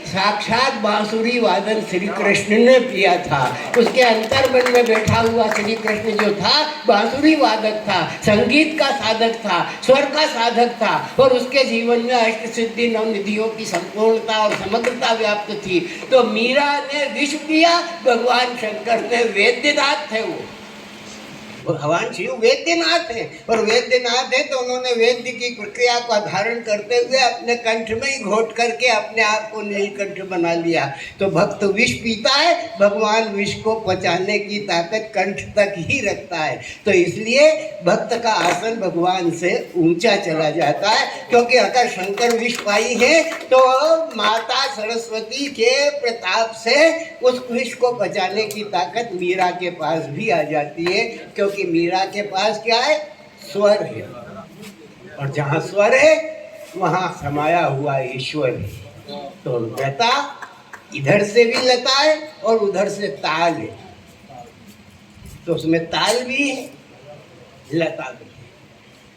साक्षात बांसुरी वादन श्री कृष्ण ने किया था। उसके अंतर्मन में बैठा हुआ श्री कृष्ण जो था बांसुरी वादक था, संगीत का साधक था, स्वर का साधक था, और उसके जीवन में अष्ट सिद्धि नव निधियों की संपूर्णता और समग्रता व्याप्त थी। तो मीरा ने विष पिया, भगवान शंकर ने वेद्यनाथ थे। वो भगवान शिव वेद्यनाथ है, और वेद्यनाथ है तो उन्होंने वेद्य की प्रक्रिया का धारण करते हुए अपने कंठ में ही घोट करके अपने आप को नीलकंठ बना लिया। तो भक्त विष पीता है, भगवान विष को पचाने की ताकत कंठ तक ही रखता है। तो इसलिए भक्त का आसन भगवान से ऊंचा चला जाता है, क्योंकि अगर शंकर विष पाई है तो माता सरस्वती के प्रताप से उस विष को पचाने की ताकत मीरा के पास भी आ जाती है, क्योंकि मीरा के पास क्या है? स्वर है, और जहाँ स्वर है वहाँ समाया हुआ ईश्वर है। तो लता इधर से भी लता है और उधर से ताल है, तो उसमें ताल भी है, लता भी है।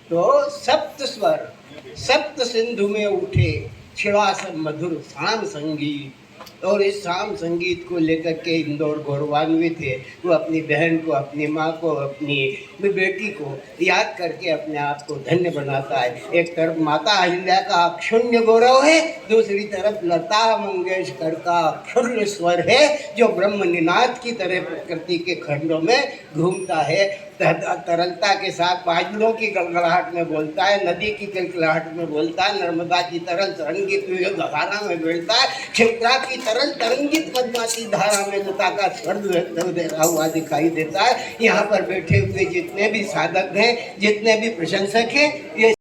तो सप्त स्वर सप्त सिंधु में उठे, छिड़ासन मधुर शाम संगीत। और इस शाम संगीत को लेकर के इंदौर गौरवान्वित है। वो अपनी बहन को, अपनी माँ को, अपनी बेटी को याद करके अपने आप को धन्य बनाता है। एक तरफ माता अहिल्या का अक्षुण्य गौरव है, दूसरी तरफ लता मंगेशकर का अक्षुण्य स्वर है, जो ब्रह्म निनाद की तरह प्रकृति के खंडों में घूमता है। तरलता के साथ बादलों की गड़गड़ाहट में बोलता है, नदी की गड़गड़ाहट में बोलता है, नर्मदा की तरल तरंगित धारा में बोलता है, क्षिप्रा की तरल तरंगित पद्मावती धारा में लता का स्वर दे रहा हुआ दिखाई देता है। यहाँ पर बैठे हुए जितने भी साधक हैं, जितने भी प्रशंसक हैं, ये